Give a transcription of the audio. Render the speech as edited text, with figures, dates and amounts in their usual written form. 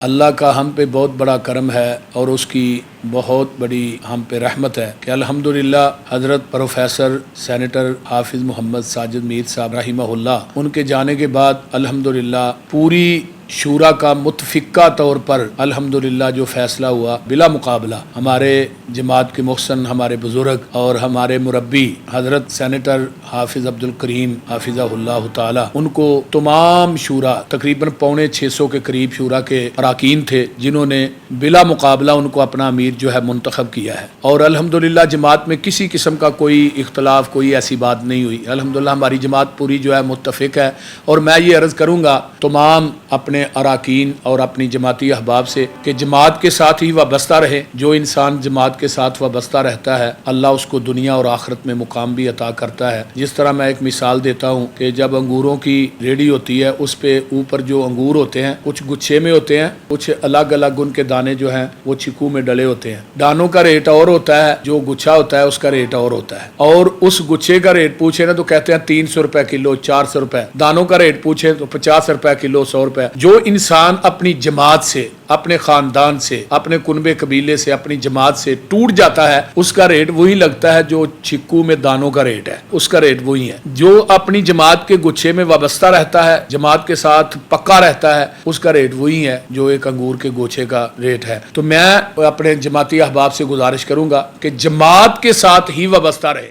اللہ کا ہم پہ بہت بڑا کرم ہے اور اس کی بہت بڑی ہم پہ رحمت ہے کہ الحمدللہ حضرت پروفیسر سینیٹر حافظ محمد ساجد میر صاحب رحمہ اللہ ان کے جانے کے بعد الحمدللہ پوری شورا کا متفقہ طور پر الحمدللہ جو فیصلہ ہوا بلا مقابلہ ہمارے جماعت کے محسن ہمارے بزرگ اور ہمارے مربی حضرت سینیٹر حافظ عبدالکریم حافظہ اللہ تعالی ان کو تمام شورا تقریباً 650 کے قریب شورا کے اراکین تھے جنہوں نے بلا مقابلہ ان کو اپنا امیر جو ہے منتخب کیا ہے اور الحمدللہ جماعت میں کسی قسم کا کوئی اختلاف کوئی ایسی بات نہیں ہوئی۔ الحمدللہ ہماری جماعت پوری جو ہے متفق ہے اور میں یہ عرض کروں گا تمام اپنے اراکین اور اپنی جماعتی احباب سے کہ جماعت کے ساتھ ہی وابستہ رہے۔ جو انسان جماعت کے ساتھ وابستہ رہتا ہے اللہ اس کو دنیا اور آخرت میں مقام بھی عطا کرتا ہے۔ جس طرح میں ایک مثال دیتا ہوں کہ جب انگوروں کی ریڑھی ہوتی ہے اس پہ اوپر جو انگور ہوتے ہیں کچھ گچھے میں ہوتے ہیں، کچھ الگ الگ ان کے دانے جو ہیں وہ چکو میں ڈلے ہوتے ہیں۔ دانوں کا ریٹ اور ہوتا ہے، جو گچھا ہوتا ہے اس کا ریٹ اور ہوتا ہے، اور اس گچھے کا ریٹ پوچھے نا تو کہتے ہیں 300 روپے کلو، 400 روپے۔ دانوں کا ریٹ پوچھے تو 50 روپے کلو، 100 روپے۔ جو انسان اپنی جماعت سے، اپنے خاندان سے، اپنے کنبے قبیلے سے، اپنی جماعت سے ٹوٹ جاتا ہے اس کا ریٹ وہی لگتا ہے جو چکو میں دانوں کا ریٹ ہے، اس کا ریٹ وہی ہے۔ جو اپنی جماعت کے گچھے میں وابستہ رہتا ہے، جماعت کے ساتھ پکا رہتا ہے، اس کا ریٹ وہی ہے جو ایک انگور کے گوچھے کا ریٹ ہے۔ تو میں اپنے جماعتی احباب سے گزارش کروں گا کہ جماعت کے ساتھ ہی وابستہ رہے۔